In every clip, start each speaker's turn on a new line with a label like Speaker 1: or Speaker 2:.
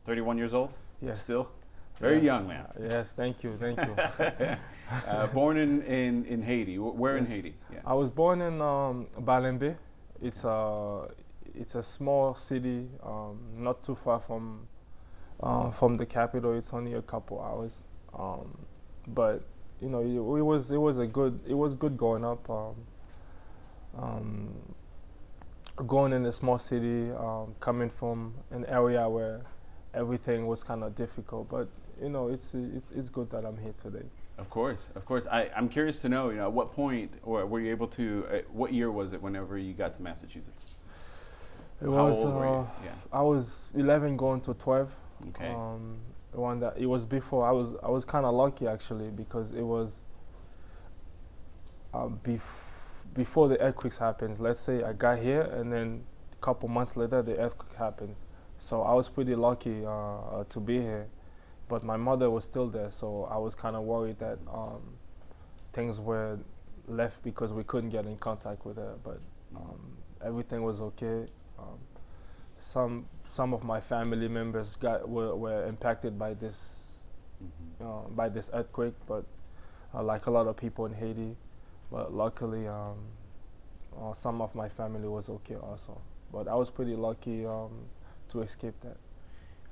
Speaker 1: 31 years old?
Speaker 2: Yes.
Speaker 1: Still? Very young, man.
Speaker 2: Yes, thank you.
Speaker 1: Born in Haiti. Where in
Speaker 2: Yes.
Speaker 1: Haiti? Yeah.
Speaker 2: I was born in Balembe. It's a small city, not too far from the capital. It's only a couple hours, but it was good growing up. Um, Growing in a small city, coming from an area where everything was kind of difficult, but it's good that I'm here today.
Speaker 1: Of course, of course. I'm curious to know, at what point, or were you able to, what year was it whenever you got to Massachusetts?
Speaker 2: It
Speaker 1: How
Speaker 2: was
Speaker 1: old were you? Yeah.
Speaker 2: I was 11 going to 12.
Speaker 1: Okay.
Speaker 2: The one that it was before I was kind of lucky actually because it was before the earthquakes happens. Let's say I got here and then a couple months later the earthquake happens. So I was pretty lucky to be here, but my mother was still there, so I was kind of worried that things were left because we couldn't get in contact with her. But everything was okay. Some of my family members were impacted by this earthquake, but like a lot of people in Haiti. But luckily, some of my family was okay also. But I was pretty lucky to escape that.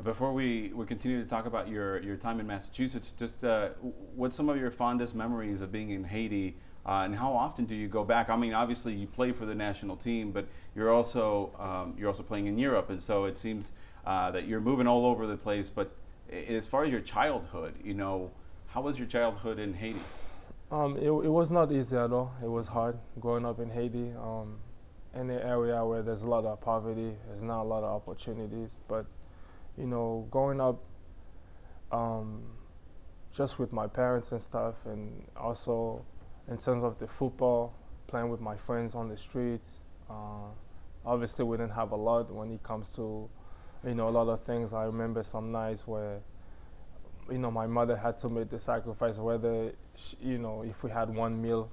Speaker 1: Before we continue to talk about your time in Massachusetts, just what's some of your fondest memories of being in Haiti, and how often do you go back? I mean, obviously you play for the national team, but you're also playing in Europe, and so it seems that you're moving all over the place. But as far as your childhood, how was your childhood in Haiti?
Speaker 2: It was not easy at all. It was hard growing up in Haiti, in an area where there's a lot of poverty. There's not a lot of opportunities. But growing up, just with my parents and stuff, and also in terms of the football, playing with my friends on the streets. Obviously, we didn't have a lot when it comes to, a lot of things. I remember some nights where my mother had to make the sacrifice whether, if we had one meal,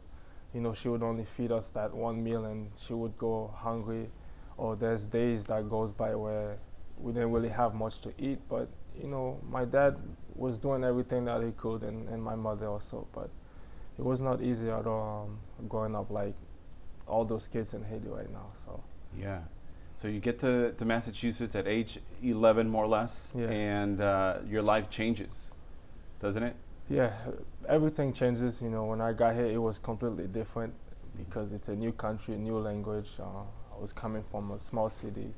Speaker 2: she would only feed us that one meal and she would go hungry. Or there's days that goes by where we didn't really have much to eat. But, my dad was doing everything that he could and my mother also. But it was not easy at all growing up like all those kids in Haiti right now. So.
Speaker 1: Yeah. So you get to Massachusetts at age 11, more or less,
Speaker 2: Yeah.
Speaker 1: and your life changes, doesn't it?
Speaker 2: Yeah, everything changes. When I got here, it was completely different because it's a new country, new language. I was coming from a small city,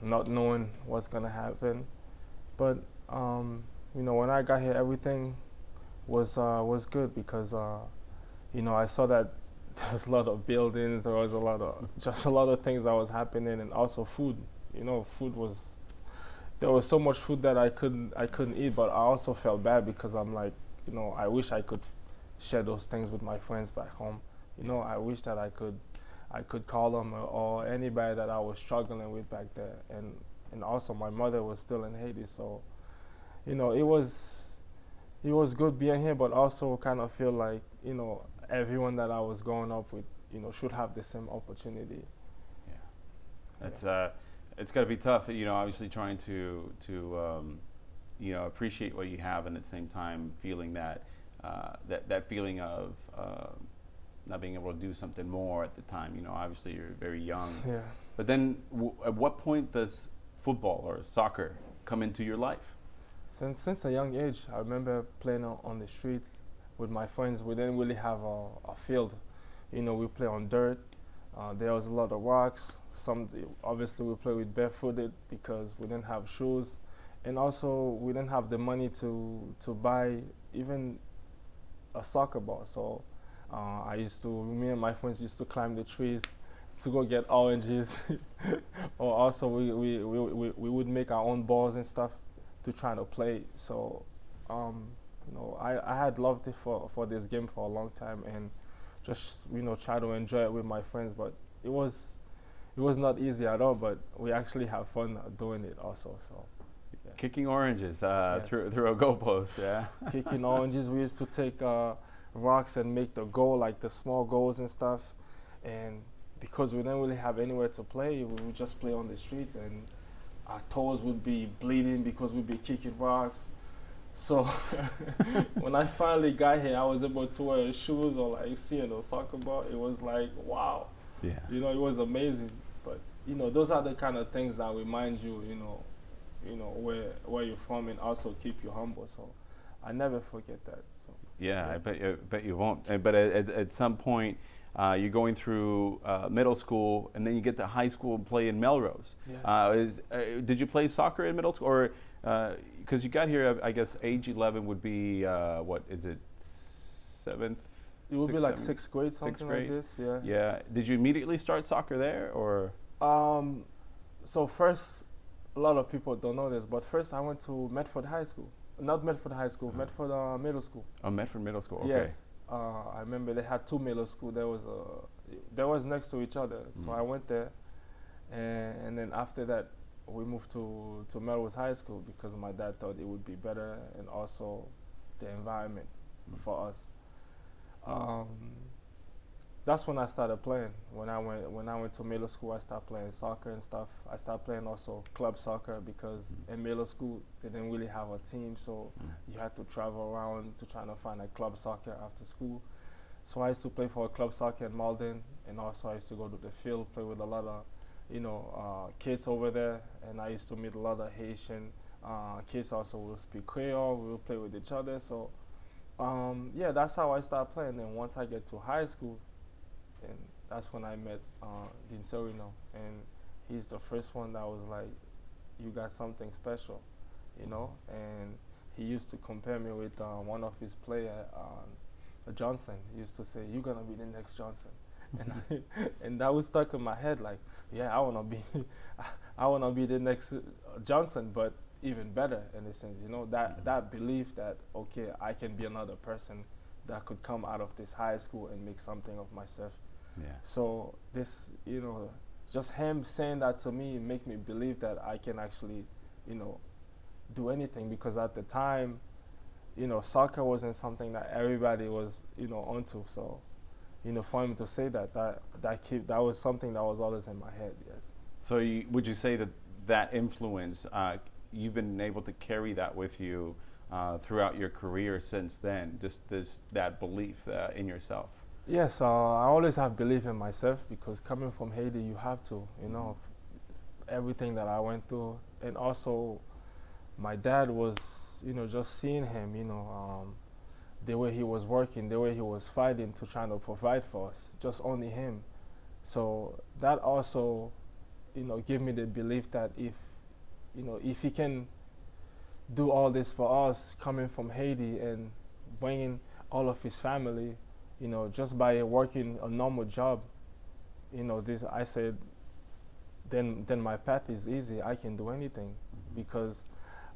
Speaker 2: not knowing what's gonna happen. But when I got here, everything was good because I saw that there was a lot of buildings, there was a lot of things that was happening, and also food. There was so much food that I couldn't eat, but I also felt bad because I'm like, I wish I could share those things with my friends back home. I wish that I could call them or anybody that I was struggling with back there, and also my mother was still in Haiti, so it was good being here, but also kind of feel like everyone that I was growing up with, should have the same opportunity.
Speaker 1: Yeah, it's got to be tough, obviously trying to appreciate what you have, and at the same time feeling that feeling of not being able to do something more at the time. Obviously you're very young.
Speaker 2: Yeah.
Speaker 1: But then, at what point does football or soccer come into your life?
Speaker 2: Since a young age, I remember playing on the streets with my friends. We didn't really have a field. We play on dirt. There was a lot of rocks. Obviously we play with barefooted because we didn't have shoes, and also we didn't have the money to buy even a soccer ball. So me and my friends used to climb the trees to go get oranges, or also we would make our own balls and stuff to try to play. So I had loved it for this game for a long time, and just try to enjoy it with my friends. But it was not easy at all, but we actually have fun doing it also. So yeah.
Speaker 1: Kicking oranges
Speaker 2: Yes.
Speaker 1: through a goalpost, yeah.
Speaker 2: Kicking oranges, we used to take rocks and make the goal, like the small goals and stuff. And because we didn't really have anywhere to play, we would just play on the streets, and our toes would be bleeding because we'd be kicking rocks. So when I finally got here, I was able to wear shoes or like seeing a soccer ball. It was like, wow,
Speaker 1: Yeah.
Speaker 2: it was amazing. But those are the kind of things that remind you, where you're from, and also keep you humble. So I never forget that. So
Speaker 1: Yeah, I bet you won't. But at some point, you're going through middle school, and then you get to high school and play in Melrose.
Speaker 2: Yes.
Speaker 1: Did you play soccer in middle school, or because you got here, I guess age 11 would be what is it, seventh?
Speaker 2: It would be like
Speaker 1: seventh?
Speaker 2: sixth grade, something
Speaker 1: Sixth grade?
Speaker 2: like this. Yeah.
Speaker 1: Yeah. Did you immediately start soccer there, or?
Speaker 2: So first, a lot of people don't know this, but first I went to Medford High School. Not Medford High School, Medford Middle School.
Speaker 1: Oh, Medford Middle School. Okay.
Speaker 2: Yes. I remember they had two middle schools. They was next to each other. So I went there, and then after that, we moved to Melrose High School because my dad thought it would be better, and also the environment for us. That's when I started playing. When I went to middle school, I started playing soccer and stuff. I started playing also club soccer because in middle school they didn't really have a team, so you had to travel around to try to find a club soccer after school. So I used to play for a club soccer in Malden, and also I used to go to the field, play with a lot of kids over there, and I used to meet a lot of Haitian kids also who speak Creole. We would play with each other. So that's how I started playing. And once I get to high school, and that's when I met Dean Serino, and he's the first one that was like, you got something special, and he used to compare me with one of his players, Johnson. He used to say, you're gonna be the next Johnson. And that was stuck in my head, like, yeah, I wanna be the next Johnson, but even better in a sense, that belief that, okay, I can be another person that could come out of this high school and make something of myself.
Speaker 1: Yeah.
Speaker 2: So this, just him saying that to me make me believe that I can actually, do anything, because at the time, soccer wasn't something that everybody was, onto. So, for him to say that was something that was always in my head. Yes.
Speaker 1: So would you say that influence, you've been able to carry that with you throughout your career since then, just that belief in yourself?
Speaker 2: Yes, I always have belief in myself, because coming from Haiti, you have to, everything that I went through. And also, my dad was, just seeing him, the way he was working, the way he was fighting to try to provide for us, just only him. So that also, gave me the belief that if he can do all this for us, coming from Haiti and bringing all of his family, just by working a normal job, I said, then my path is easy. I can do anything, because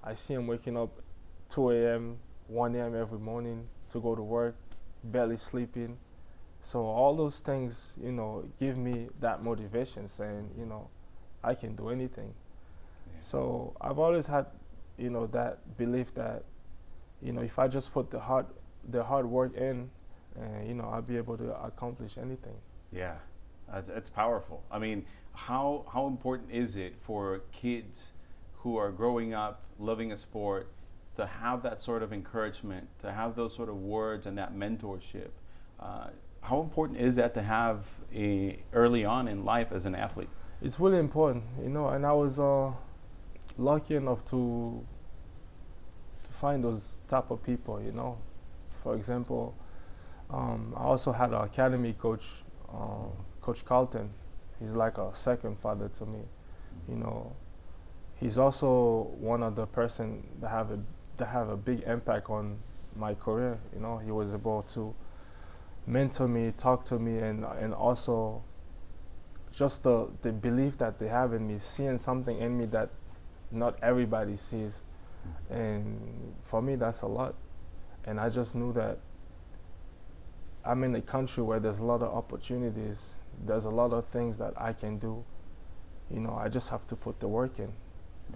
Speaker 2: I see him waking up 2 a.m., 1 a.m. every morning to go to work, barely sleeping. So all those things, give me that motivation, saying, I can do anything. Yeah. So I've always had, that belief that, if I just put the hard work in, I'll be able to accomplish anything.
Speaker 1: Yeah, it's powerful. I mean, how important is it for kids who are growing up, loving a sport, to have that sort of encouragement, to have those sort of words and that mentorship? How important is that to have early on in life as an athlete?
Speaker 2: It's really important, and I was lucky enough to find those type of people, For example, I also had an academy coach, Coach Carlton. He's like a second father to me. He's also one of the person that have a big impact on my career. He was able to mentor me, talk to me, and also just the belief that they have in me, seeing something in me that not everybody sees. And for me, that's a lot. And I just knew that I'm in a country where there's a lot of opportunities. There's a lot of things that I can do. I just have to put the work in,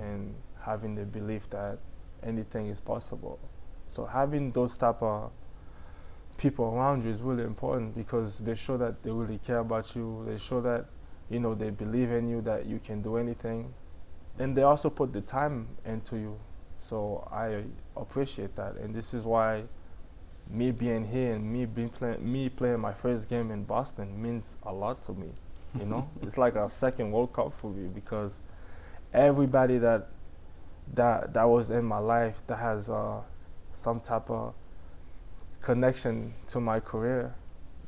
Speaker 2: and having the belief that anything is possible. So having those type of people around you is really important, because they show that they really care about you. They show that, they believe in you, that you can do anything. and they also put the time into you. So I appreciate that, and this is why me being here and me playing my first game in Boston means a lot to me. You know, it's like a second World Cup for me because everybody that was in my life that has some type of connection to my career,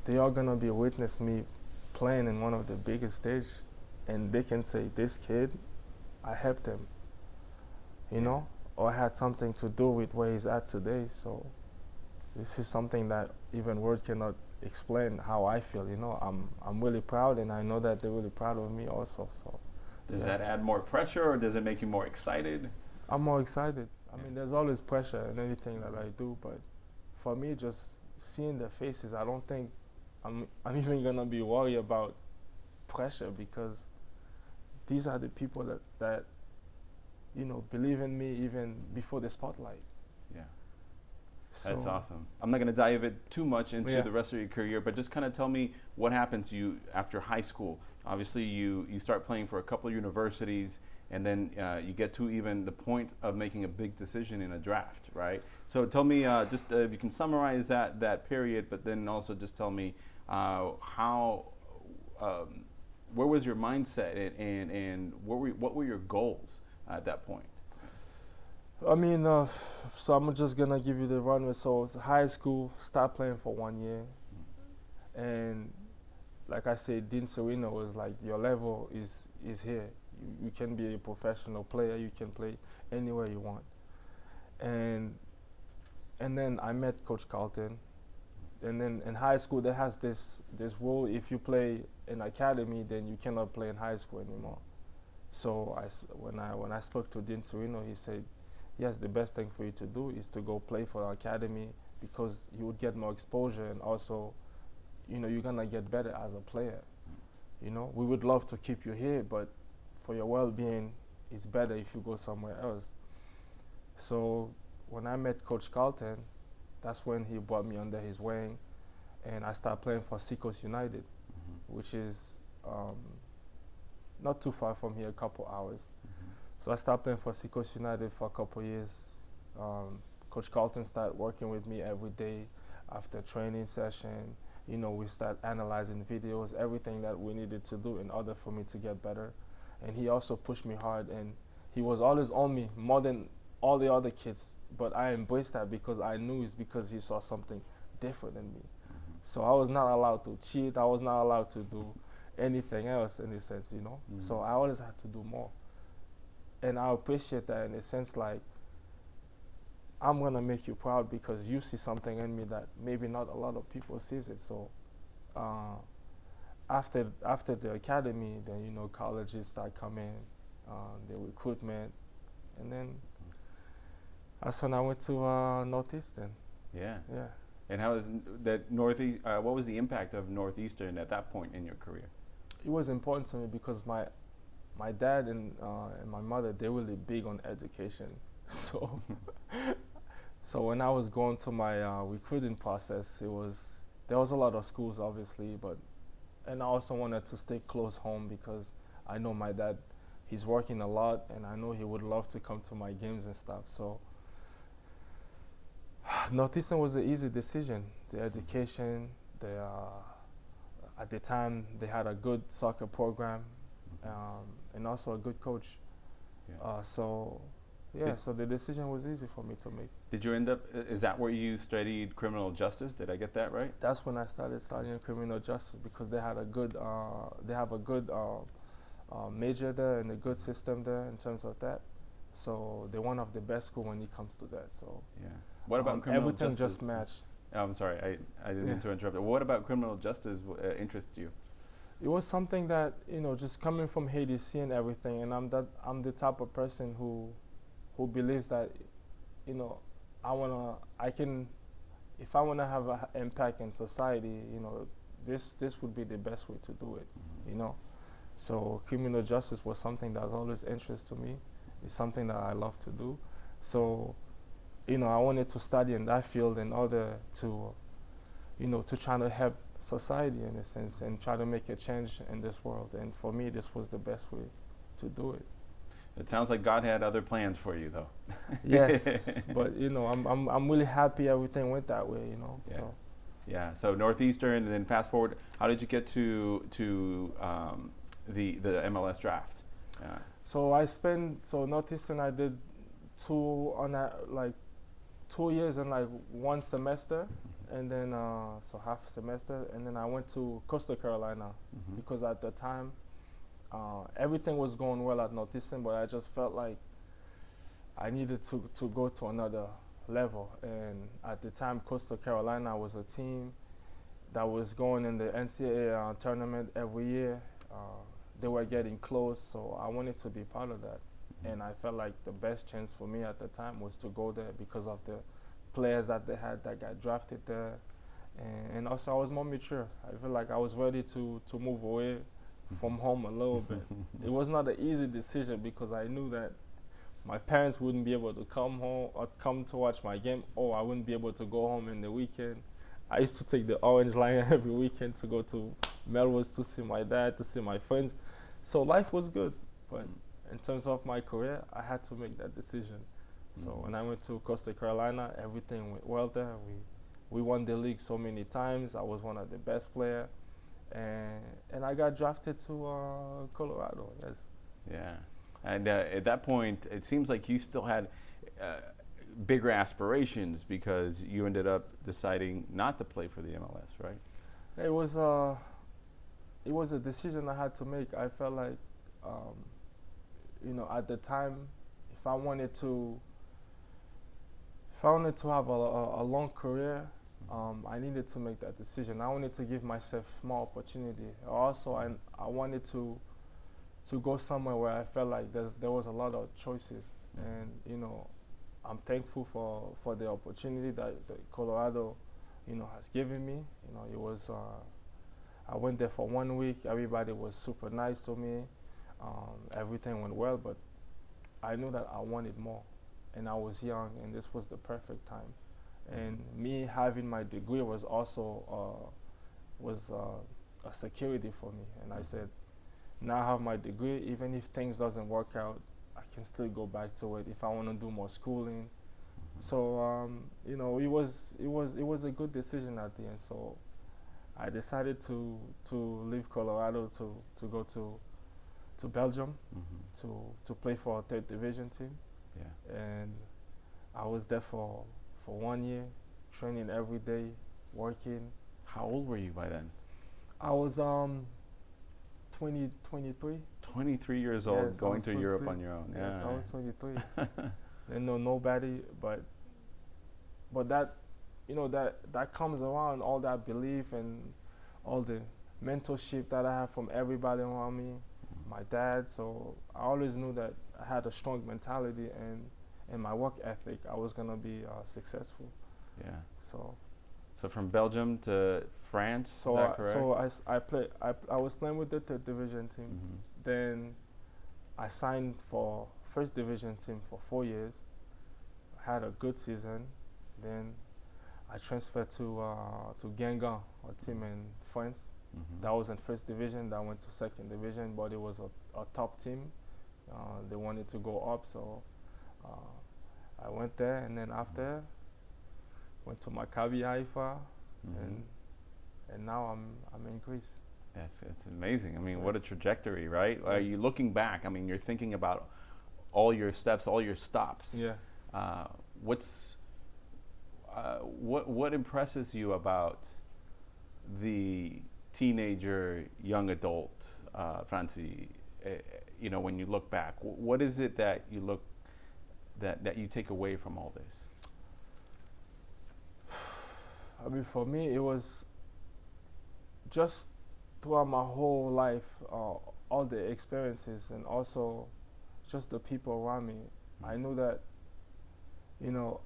Speaker 2: they are gonna be witness me playing in one of the biggest stage, and they can say, "This kid, I helped him," you know, or I had something to do with where he's at today. So this is something that even words cannot explain how I feel. You know, I'm really proud, and I know that they're really proud of me also. So
Speaker 1: Does that add more pressure, or does it make you more excited?
Speaker 2: I'm more excited. I mean, there's always pressure in anything that I do, but for me, just seeing their faces, I don't think I'm even gonna be worried about pressure because these are the people that you know believe in me even before the spotlight.
Speaker 1: Yeah.
Speaker 2: So
Speaker 1: That's awesome. I'm not going to dive it too much into
Speaker 2: Yeah.
Speaker 1: the rest of your career, but just kind of tell me what happened to you after high school. Obviously, you start playing for a couple of universities, and then you get to even the point of making a big decision in a draft, right? So tell me, just if you can summarize that period, but then also just tell me how, where was your mindset and what were your goals at that point?
Speaker 2: I mean, so I'm just gonna give you the runway. So it's high school, start playing for 1 year, and like I said, Dean Sereno was like, your level is here. You can be a professional player. You can play anywhere you want. And then I met Coach Carlton. And then in high school, there has this rule: if you play in academy, then you cannot play in high school anymore. So when I spoke to Dean Sereno, he said, yes, the best thing for you to do is to go play for the academy because you would get more exposure, and also, you know, you're gonna get better as a player. You know, we would love to keep you here, but for your well-being, it's better if you go somewhere else. So when I met Coach Carlton, that's when he brought me under his wing, and I started playing for Seacoast United, which is not too far from here, a couple hours. So I started playing for Seacoast United for a couple of years. Coach Carlton started working with me every day after training session. You know, we started analyzing videos, everything that we needed to do in order for me to get better. And he also pushed me hard, and he was always on me more than all the other kids. But I embraced that because I knew it's because he saw something different in me. So I was not allowed to cheat. I was not allowed to do anything else in a sense, you know. So I always had to do more. And I appreciate that in a sense, like, I'm gonna make you proud because you see something in me that maybe not a lot of people sees it. So after the academy, then, you know, colleges start coming, the recruitment, and then that's when I went to Northeastern.
Speaker 1: Yeah.
Speaker 2: Yeah.
Speaker 1: And how is that Northeast? What was the impact of Northeastern at that point in your career?
Speaker 2: It was important to me because my dad and my mother, they're really big on education. So so when I was going to my recruiting process, there was a lot of schools obviously, and I also wanted to stay close home because I know my dad, he's working a lot, and I know he would love to come to my games and stuff. So Northeastern was an easy decision. The education, at the time they had a good soccer program, and also a good coach.
Speaker 1: Yeah.
Speaker 2: So the decision was easy for me to make.
Speaker 1: Did you end up? Is that where you studied criminal justice? Did I get that right?
Speaker 2: That's when I started studying criminal justice because they have a good major there and a good system there in terms of that. So they're one of the best school when it comes to that. So
Speaker 1: Yeah. What about criminal
Speaker 2: everything
Speaker 1: justice?
Speaker 2: just matched.
Speaker 1: I'm sorry, I didn't mean to interrupt. What about criminal justice interests you?
Speaker 2: It was something that, you know, just coming from Haiti, seeing everything, and I'm the type of person who believes that, you know, if I wanna have an impact in society, you know, this would be the best way to do it, you know. So criminal justice was something that was always interest to me. It's something that I love to do. So, you know, I wanted to study in that field in order to, you know, to try to help society in a sense and try to make a change in this world. And for me, this was the best way to do it.
Speaker 1: It sounds like God had other plans for you, though.
Speaker 2: Yes, but you know, I'm really happy everything went that way. You know,
Speaker 1: Yeah.
Speaker 2: so
Speaker 1: Yeah. So Northeastern, and then fast forward. How did you get to the MLS draft?
Speaker 2: so Northeastern I did two on that like 2 years and like one semester, and then so half a semester, and then I went to Coastal Carolina
Speaker 1: Mhm.
Speaker 2: because at the time everything was going well at Northeastern, but I just felt like I needed to go to another level. And at the time, Coastal Carolina was a team that was going in the NCAA tournament every year. They were getting close, so I wanted to be part of that. And I felt like the best chance for me at the time was to go there because of the players that they had that got drafted there. And also, I was more mature. I feel like I was ready to move away from home a little bit. It was not an easy decision because I knew that my parents wouldn't be able to come home or come to watch my game, or I wouldn't be able to go home in the weekend. I used to take the Orange Line every weekend to go to Melrose to see my dad, to see my friends. So life was good, but in terms of my career, I had to make that decision. So when I went to Coastal Carolina, everything went well there. We won the league so many times. I was one of the best players, and I got drafted to Colorado. Yes.
Speaker 1: Yeah. And at that point, it seems like you still had bigger aspirations because you ended up deciding not to play for the MLS, right?
Speaker 2: It was a decision I had to make. I felt like, you know, at the time, if I wanted to have a long career, I needed to make that decision. I wanted to give myself more opportunity. Also, I wanted to go somewhere where I felt like there was a lot of choices, and you know, I'm thankful for the opportunity that Colorado, you know, has given me. You know, it was I went there for 1 week. Everybody was super nice to me. Everything went well, but I knew that I wanted more, and I was young, and this was the perfect time. And me having my degree was also a security for me. And I said, now I have my degree. Even if things doesn't work out, I can still go back to it if I want to do more schooling. So you know, it was a good decision at the end. So I decided to leave Colorado to go to Belgium to play for a third division team.
Speaker 1: Yeah.
Speaker 2: And I was there for 1 year, training every day, working.
Speaker 1: How old were you by then?
Speaker 2: I was 23.
Speaker 1: 23 years old,
Speaker 2: Yes,
Speaker 1: going to Europe on your own.
Speaker 2: Yes,
Speaker 1: Yeah.
Speaker 2: I was 23. Didn't know nobody, but that, you know, that comes around, all that belief and all the mentorship that I have from everybody around me, my dad. So I always knew that I had a strong mentality and my work ethic. I was gonna be successful.
Speaker 1: Yeah.
Speaker 2: So
Speaker 1: from Belgium to France, is that correct?
Speaker 2: I was playing with the third division team. Then I signed for first division team for 4 years. Had a good season. Then I transferred to Guingamp, a team in France. That was in first division. That went to second division, but it was a top team. They wanted to go up, so I went there, and then after went to Maccabi Haifa, and now I'm in Greece.
Speaker 1: It's amazing. I mean, what a
Speaker 2: Yes.
Speaker 1: trajectory, right?
Speaker 2: Yeah.
Speaker 1: Are you looking back? I mean, you're thinking about all your steps, all your stops.
Speaker 2: Yeah.
Speaker 1: What impresses you about the teenager, young adult, Frantzdy? You know, when you look back, what is it that you take away from all this?
Speaker 2: I mean, for me, it was just throughout my whole life, all the experiences, and also just the people around me. I knew that, you know,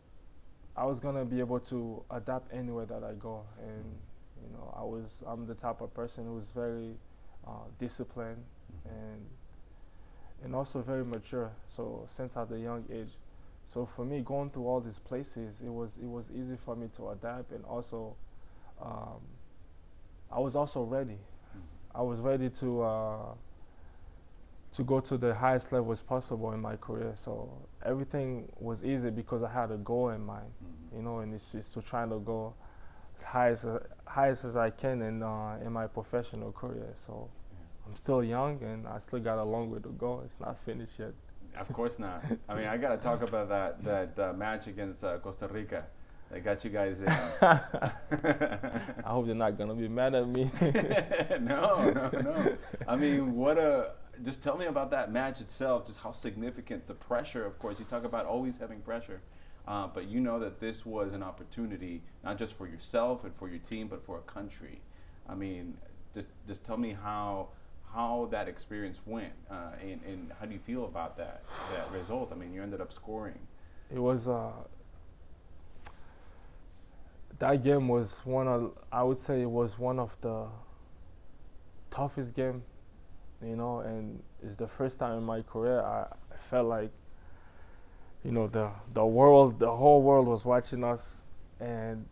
Speaker 2: I was gonna be able to adapt anywhere that I go, and you know, I'm the type of person who's very disciplined and also very mature. So since at a young age, so for me, going to all these places, it was easy for me to adapt, and also I was also ready. I was ready to to go to the highest levels possible in my career. So everything was easy because I had a goal in mind, you know, and it's just to try to go as highest as I can in my professional career. So I'm still young and I still got a long way to go. It's not finished yet.
Speaker 1: Of course not. I mean, I got to talk about that match against Costa Rica. That got you guys in.
Speaker 2: I hope they're not gonna be mad at me.
Speaker 1: No. I mean, just tell me about that match itself, just how significant the pressure, of course, you talk about always having pressure, but you know that this was an opportunity, not just for yourself and for your team, but for a country. I mean, just tell me how that experience went, and how do you feel about that result? I mean, you ended up scoring.
Speaker 2: It was, that game was I would say it was one of the toughest game, you know, and it's the first time in my career I felt like, you know, the whole world was watching us, and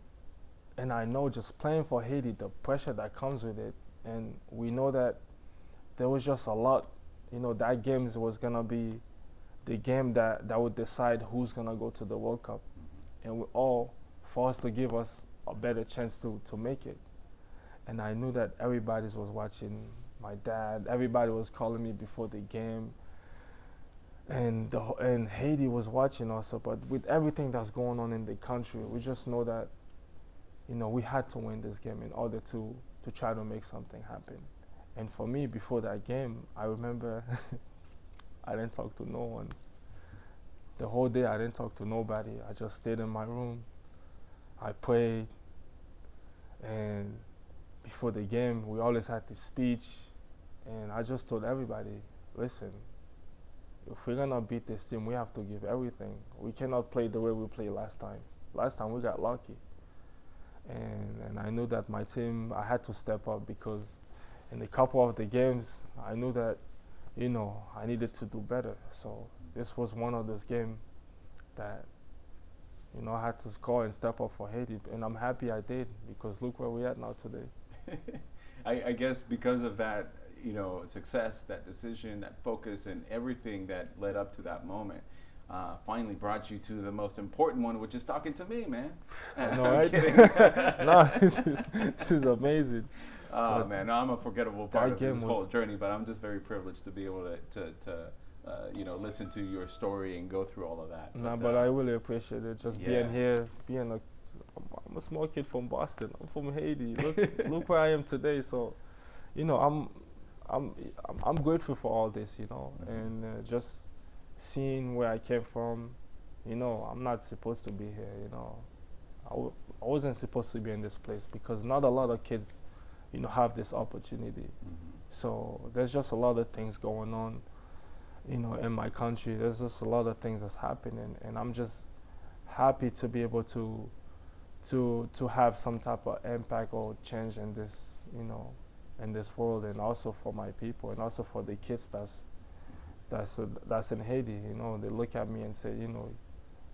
Speaker 2: I know just playing for Haiti, the pressure that comes with it, and we know that there was just a lot, you know, that game was gonna be the game that would decide who's gonna go to the World Cup, and we all for us to give us a better chance to make it. And I knew that everybody was watching. My dad, everybody was calling me before the game, and Haiti was watching also. But with everything that's going on in the country, we just know that, you know, we had to win this game in order to try to make something happen. And for me, before that game, I remember I didn't talk to no one. The whole day I didn't talk to nobody. I just stayed in my room. I prayed, and before the game, we always had this speech, and I just told everybody, listen, if we're gonna beat this team, we have to give everything. We cannot play the way we played last time. Last time we got lucky. And I knew that my team, I had to step up because in a couple of the games, I knew that, you know, I needed to do better. So this was one of those games that, you know, I had to score and step up for Haiti, and I'm happy I did because look where we're at now today.
Speaker 1: I guess because of that, you know, success, that decision, that focus, and everything that led up to that moment, finally brought you to the most important one, which is talking to me, man.
Speaker 2: I know, right? No, this is amazing.
Speaker 1: Oh man, no, I'm a forgettable part of this whole journey, but I'm just very privileged to be able to you know, listen to your story and go through all of that.
Speaker 2: No, but I really appreciate it. Just being here, I'm a small kid from Boston. I'm from Haiti. Look where I am today. So, you know, I'm grateful for all this, you know, and just seeing where I came from. You know, I'm not supposed to be here. You know, I wasn't supposed to be in this place because not a lot of kids, you know, have this opportunity. So there's just a lot of things going on, you know, in my country. There's just a lot of things that's happening, and I'm just happy to be able to have some type of impact or change in this, you know, in this world, and also for my people, and also for the kids that's in Haiti. You know, they look at me and say, you know,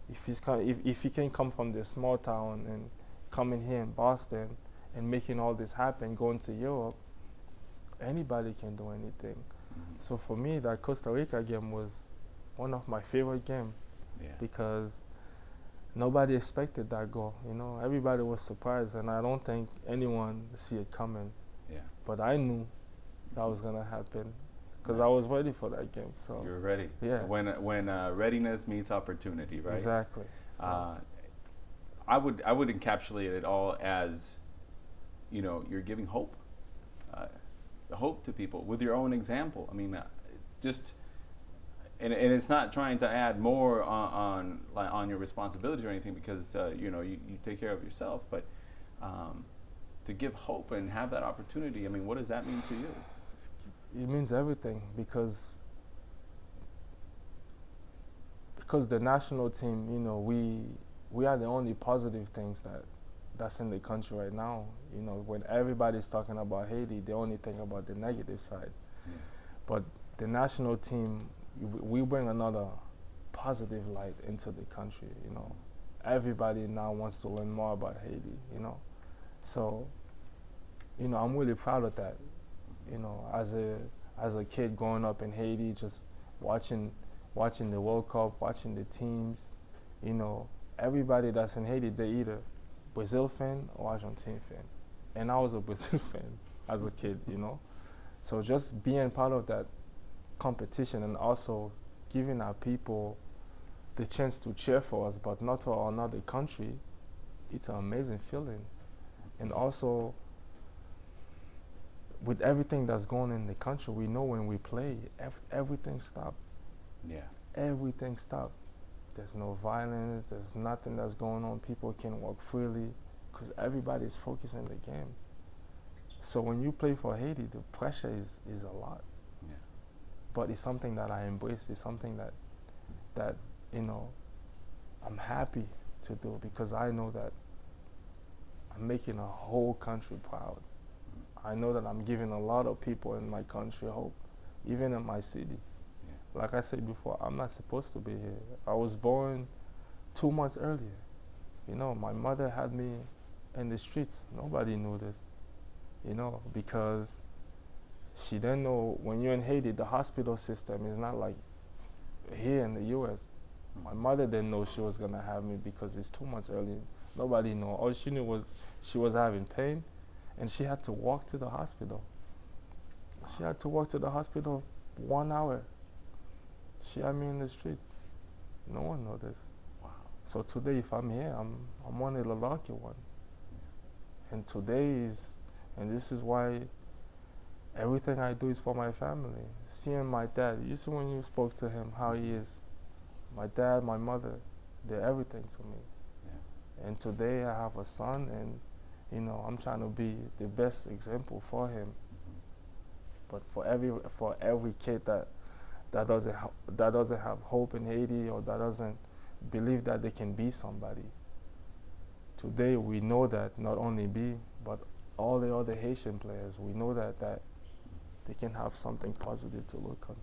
Speaker 2: if he can come from this small town and coming here in Boston and making all this happen, going to Europe, anybody can do anything. So for me, that Costa Rica game was one of my favorite games because nobody expected that goal. You know, everybody was surprised, and I don't think anyone see it coming.
Speaker 1: Yeah.
Speaker 2: But I knew that was gonna happen because I was ready for that game. So
Speaker 1: you were ready.
Speaker 2: Yeah.
Speaker 1: When readiness meets opportunity, right?
Speaker 2: Exactly. So
Speaker 1: I would encapsulate it all as, you know, you're giving hope. Hope to people with your own example. I mean, and it's not trying to add more on your responsibility or anything because you know, you take care of yourself, but to give hope and have that opportunity. I mean, what does that mean to you?
Speaker 2: It means everything because the national team, you know, we are the only positive things that's in the country right now. You know, when everybody's talking about Haiti, they only think about the negative side. Yeah. But the national team, we bring another positive light into the country, you know. Everybody now wants to learn more about Haiti, you know. So, you know, I'm really proud of that, you know, as as a kid growing up in Haiti, just watching the World Cup, watching the teams. You know, everybody that's in Haiti, they either Brazil fan or Argentine fan, and I was a Brazil fan as a kid. You know, so just being part of that competition and also giving our people the chance to cheer for us, but not for another country, it's an amazing feeling. And also, with everything that's going on in the country, we know when we play, everything stopped.
Speaker 1: Yeah.
Speaker 2: Everything stopped. There's no violence, there's nothing that's going on. People can walk freely because everybody's focused on the game. So when you play for Haiti, the pressure is a lot.
Speaker 1: Yeah.
Speaker 2: But it's something that I embrace. It's something that you know, I'm happy to do because I know that I'm making a whole country proud. I know that I'm giving a lot of people in my country hope, even in my city. Yeah. Like I said before, I'm not supposed to be here. I was born 2 months earlier. You know, my mother had me in the streets. Nobody knew this, you know, because she didn't know when you're in Haiti, the hospital system is not like here in the U.S. My mother didn't know she was gonna have me because it's 2 months early. Nobody knew. All she knew was she was having pain, and she had to walk to the hospital. She had to walk to the hospital 1 hour. She had me in the street. No one knows this.
Speaker 1: Wow.
Speaker 2: So today, if I'm here, I'm one of the lucky one. And and this is why everything I do is for my family. Seeing my dad, you see when you spoke to him, how he is. My dad, my mother, they're everything to me. Yeah. And today I have a son, and you know I'm trying to be the best example for him. Mm-hmm. But for every kid that doesn't have hope in Haiti or that doesn't believe that they can be somebody, today we know that not only be, but all the other Haitian players, we know that they can have something positive to look on.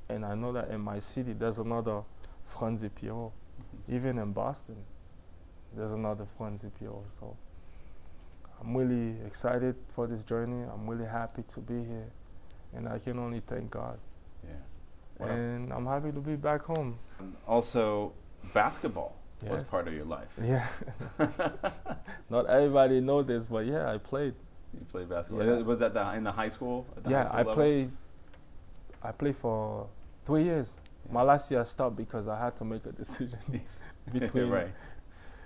Speaker 2: And I know that in my city, there's another Frantzdy Pierrot. Mm-hmm. Even in Boston, there's another Frantzdy Pierrot. So I'm really excited for this journey. I'm really happy to be here. And I can only thank God.
Speaker 1: Yeah.
Speaker 2: And I'm happy to be back home.
Speaker 1: Also, basketball was
Speaker 2: Yes.
Speaker 1: part of your life.
Speaker 2: Yeah. Not everybody know this, but yeah, I played.
Speaker 1: You played basketball.
Speaker 2: Yeah.
Speaker 1: Was that in the high school? At the
Speaker 2: Yeah,
Speaker 1: high school
Speaker 2: I
Speaker 1: level?
Speaker 2: played for 3 years. Yeah. My last year I stopped because I had to make a decision between.
Speaker 1: Right.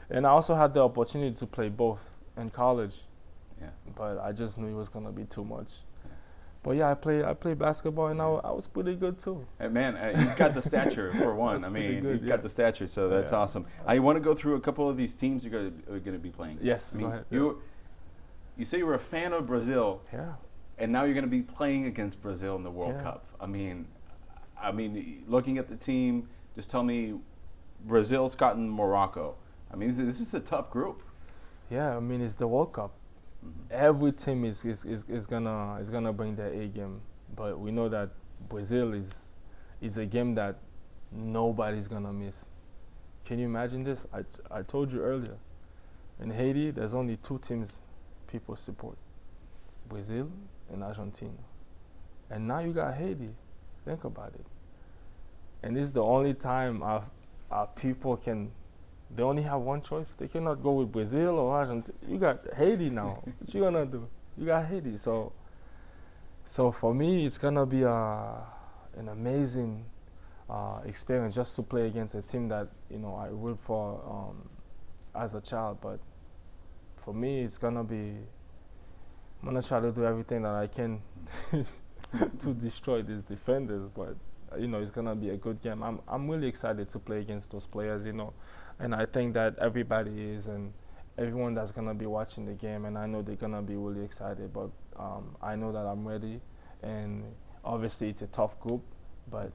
Speaker 2: And I also had the opportunity to play both in college.
Speaker 1: Yeah.
Speaker 2: But I just knew it was gonna be too much. Yeah. But yeah, I played basketball, and I was pretty good too.
Speaker 1: Hey, man, you've got the stature for one. I mean, you've got the stature, so that's awesome. I want to go through a couple of these teams you're going to be playing.
Speaker 2: Yes,
Speaker 1: I mean,
Speaker 2: go ahead.
Speaker 1: You say you were a fan of Brazil.
Speaker 2: Yeah.
Speaker 1: And now you're going to be playing against Brazil in the World Cup. I mean, looking at the team, just tell me, Brazil, Scotland, Morocco. I mean, this is a tough group.
Speaker 2: Yeah, I mean, it's the World Cup. Mm-hmm. Every team is gonna bring their A game, but we know that Brazil is a game that nobody's gonna miss. Can you imagine this? I told you earlier, in Haiti, there's only 2 teams people support: Brazil and Argentina. And now you got Haiti. Think about it. And this is the only time our people can. They only have one choice. They cannot go with Brazil or Argentina. You got Haiti now. What you gonna do? You got Haiti. So for me, it's gonna be an amazing experience just to play against a team that I root for as a child. But for me, it's gonna be. I'm gonna try to do everything that I can to destroy these defenders. But it's gonna be a good game. I'm really excited to play against those players. And I think that everybody is, and everyone that's gonna be watching the game, and I know they're gonna be really excited. But I know that I'm ready, and obviously it's a tough group, but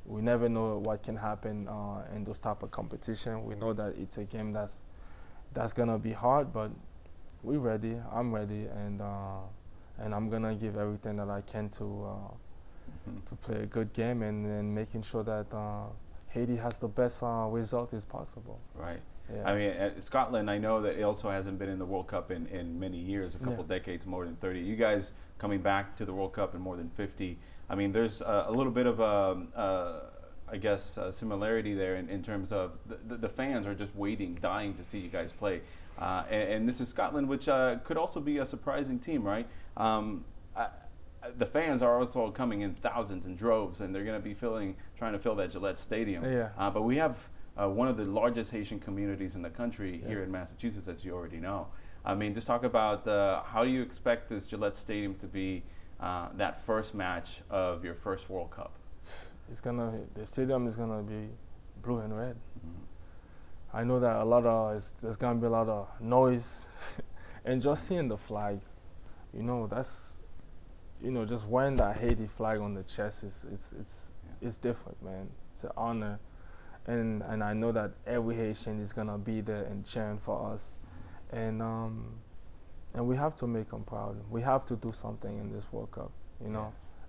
Speaker 2: we never know what can happen in those type of competition. We know that it's a game that's gonna be hard, but we're ready. I'm ready, and I'm gonna give everything that I can to play a good game and making sure that Haiti has the best result is possible.
Speaker 1: Right.
Speaker 2: Yeah.
Speaker 1: I mean, Scotland, I know that it also hasn't been in the World Cup in many years, a couple decades, more than 30. You guys coming back to the World Cup in more than 50. I mean, there's a little bit of I guess, similarity there in terms of the fans are just waiting, dying to see you guys play. And this is Scotland, which could also be a surprising team, right? The fans are also coming in thousands and droves, and they're going to be trying to fill that Gillette Stadium.
Speaker 2: Yeah.
Speaker 1: But we have one of the largest Haitian communities in the country here
Speaker 2: Yes.
Speaker 1: in Massachusetts, as you already know. I mean, just talk about how you expect this Gillette Stadium to be that first match of your first World Cup.
Speaker 2: The stadium is gonna be blue and red.
Speaker 1: Mm-hmm.
Speaker 2: I know that there's gonna be a lot of noise, and just seeing the flag, just wearing that Haiti flag on the chest it's different, man. It's an honor, and I know that every Haitian is gonna be there and cheering for us, and we have to make them proud. We have to do something in this World Cup,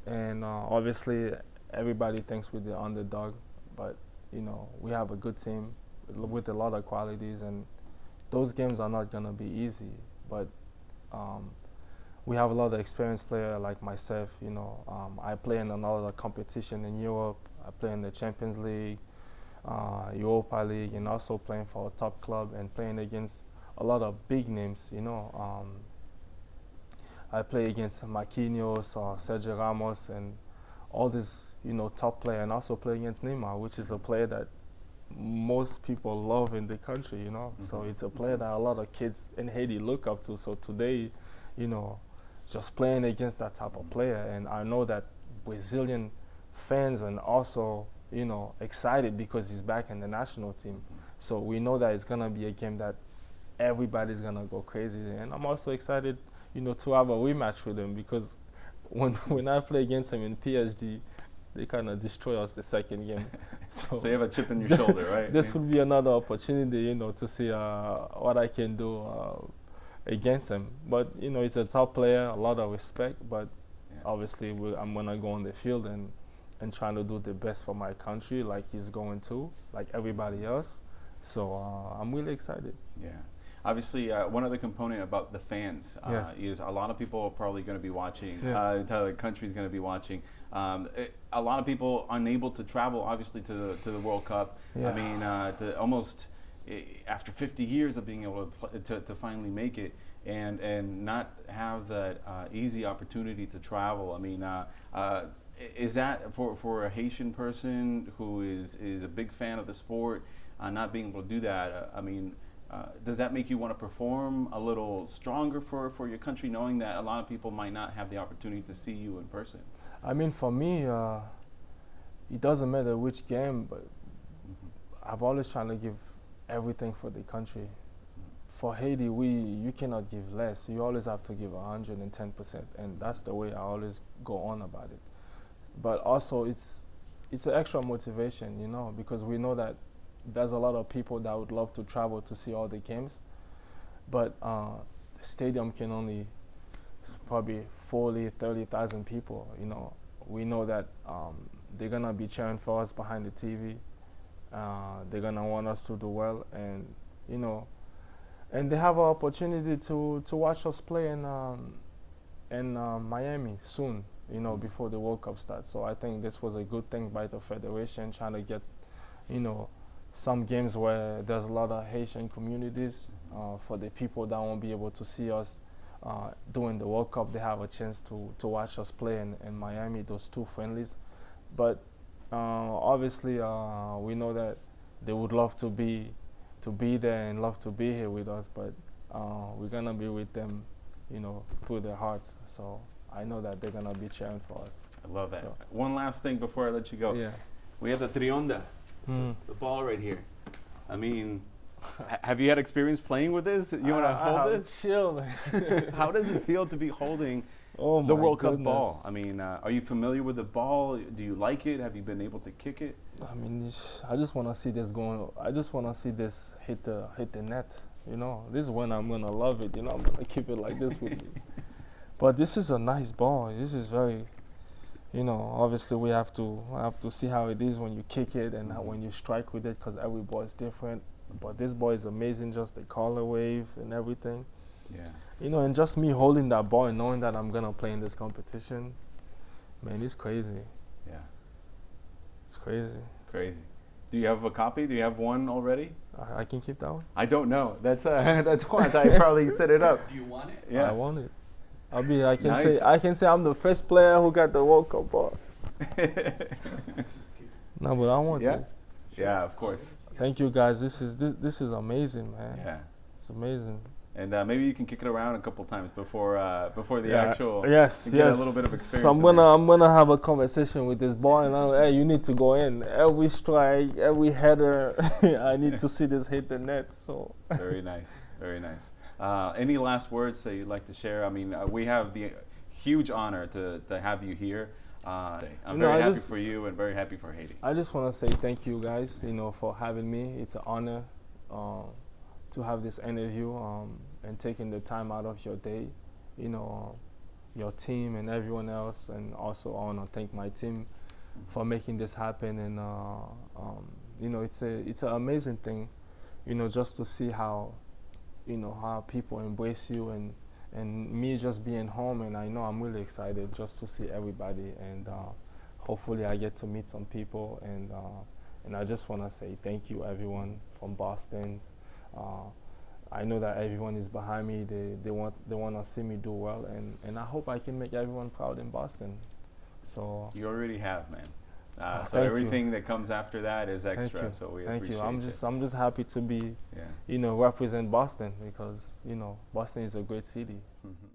Speaker 2: and obviously everybody thinks we're the underdog, but we have a good team with a lot of qualities, and those games are not gonna be easy. But we have a lot of experienced players like myself. I play in another competition in Europe. I play in the Champions League, Europa League, and also playing for a top club and playing against a lot of big names. I play against Marquinhos or Sergio Ramos and all this, top player, and also play against Neymar, which is a player that most people love in the country, Mm-hmm. So it's a player that a lot of kids in Haiti look up to. So today, just playing against that type of player, and I know that Brazilian fans and also, excited because he's back in the national team. So we know that it's gonna be a game that everybody's gonna go crazy, and I'm also excited, to have a rematch with him because when I play against him in PSG, they kind of destroy us the second game. So
Speaker 1: you have a chip in your shoulder, right?
Speaker 2: This would be another opportunity, to see what I can do against him. But he's a top player, a lot of respect. But obviously, I'm gonna go on the field and trying to do the best for my country, like he's going to, like everybody else. So I'm really excited.
Speaker 1: Yeah. Obviously, one other component about the fans
Speaker 2: Yes.
Speaker 1: is a lot of people are probably going to be watching.
Speaker 2: Yeah.
Speaker 1: The entire country is going to be watching. A lot of people unable to travel, obviously, to the World Cup.
Speaker 2: Yeah.
Speaker 1: I mean, after 50 years of being able to finally make it and not have that easy opportunity to travel. I mean, is that for a Haitian person who is a big fan of the sport, not being able to do that? Does that make you want to perform a little stronger for your country, knowing that a lot of people might not have the opportunity to see you in person?
Speaker 2: I mean, for me, it doesn't matter which game, but I've always tried to give everything for the country. For Haiti, you cannot give less. You always have to give 110%, and that's the way I always go on about it. But also, it's an extra motivation, because we know that there's a lot of people that would love to travel to see all the games, but the stadium can only probably 30,000 people. We know that they're gonna be cheering for us behind the TV. They're gonna want us to do well, and and they have an opportunity to watch us play in Miami soon. Before the World Cup starts. So I think this was a good thing by the federation, trying to get, some games where there's a lot of Haitian communities. For the people that won't be able to see us during the World Cup, they have a chance to watch us play in Miami, those two friendlies. But obviously, we know that they would love to be there and love to be here with us, but we're gonna be with them, through their hearts. So I know that they're gonna be cheering for us.
Speaker 1: I love that.
Speaker 2: So.
Speaker 1: One last thing before I let you go.
Speaker 2: Yeah.
Speaker 1: We have the trionda, the ball right here. I mean, have you had experience playing with this? You want to hold this?
Speaker 2: Chill.
Speaker 1: How does it feel to be holding
Speaker 2: Oh
Speaker 1: the
Speaker 2: my
Speaker 1: World Cup
Speaker 2: goodness.
Speaker 1: ball? I mean, are you familiar with the ball? Do you like it? Have you been able to kick it?
Speaker 2: I mean, I just want to see this going. I just want to see this hit the net. This is when I'm gonna love it. I'm gonna keep it like this with me. But this is a nice ball. This is very, You know, obviously we have to see how it is when you kick it and
Speaker 1: Mhm.
Speaker 2: when you strike with it, because every ball is different. But this ball is amazing, just the color wave and everything.
Speaker 1: Yeah.
Speaker 2: You know, and just me holding that ball and knowing that I'm gonna play in this competition, man, it's crazy.
Speaker 1: Yeah.
Speaker 2: It's crazy.
Speaker 1: It's crazy. Do you have a copy? Do you have one already?
Speaker 2: I can keep that one.
Speaker 1: I don't know. That's that's why I probably set it up.
Speaker 3: Do you want it?
Speaker 1: Yeah.
Speaker 2: I want it. I can
Speaker 1: Nice.
Speaker 2: say I'm the first player who got the World Cup ball. No, but I want
Speaker 1: Yeah?
Speaker 2: this.
Speaker 1: Yeah, of course.
Speaker 2: Thank you guys. This is amazing, man.
Speaker 1: Yeah.
Speaker 2: It's amazing.
Speaker 1: And maybe you can kick it around a couple times before the actual.
Speaker 2: Yes,
Speaker 1: to get
Speaker 2: yes.
Speaker 1: a little bit of experience.
Speaker 2: So
Speaker 1: in there.
Speaker 2: I'm gonna have a conversation with this boy, and hey, you need to go in. Every strike, every header, I need to see this hit the net. So
Speaker 1: Very nice. Very nice. Any last words that you'd like to share? I mean, we have the huge honor to have you here. I'm very happy for you and very happy for Haiti.
Speaker 2: I just want to say thank you guys, for having me. It's an honor to have this interview and taking the time out of your day, your team and everyone else. And also I want to thank my team for making this happen. And it's an amazing thing, just to see how people embrace you and me just being home. And I know I'm really excited just to see everybody, and hopefully I get to meet some people. And I just want to say thank you, everyone from Boston's. I know that everyone is behind me. They want to see me do well, and I hope I can make everyone proud in Boston. So
Speaker 1: You already have, man. So
Speaker 2: thank
Speaker 1: everything
Speaker 2: you.
Speaker 1: that comes after that is
Speaker 2: Thank
Speaker 1: extra.
Speaker 2: you.
Speaker 1: So we
Speaker 2: Thank
Speaker 1: appreciate
Speaker 2: you. I'm just happy to be,
Speaker 1: Yeah.
Speaker 2: represent Boston, because Boston is a great city.
Speaker 1: Mhm.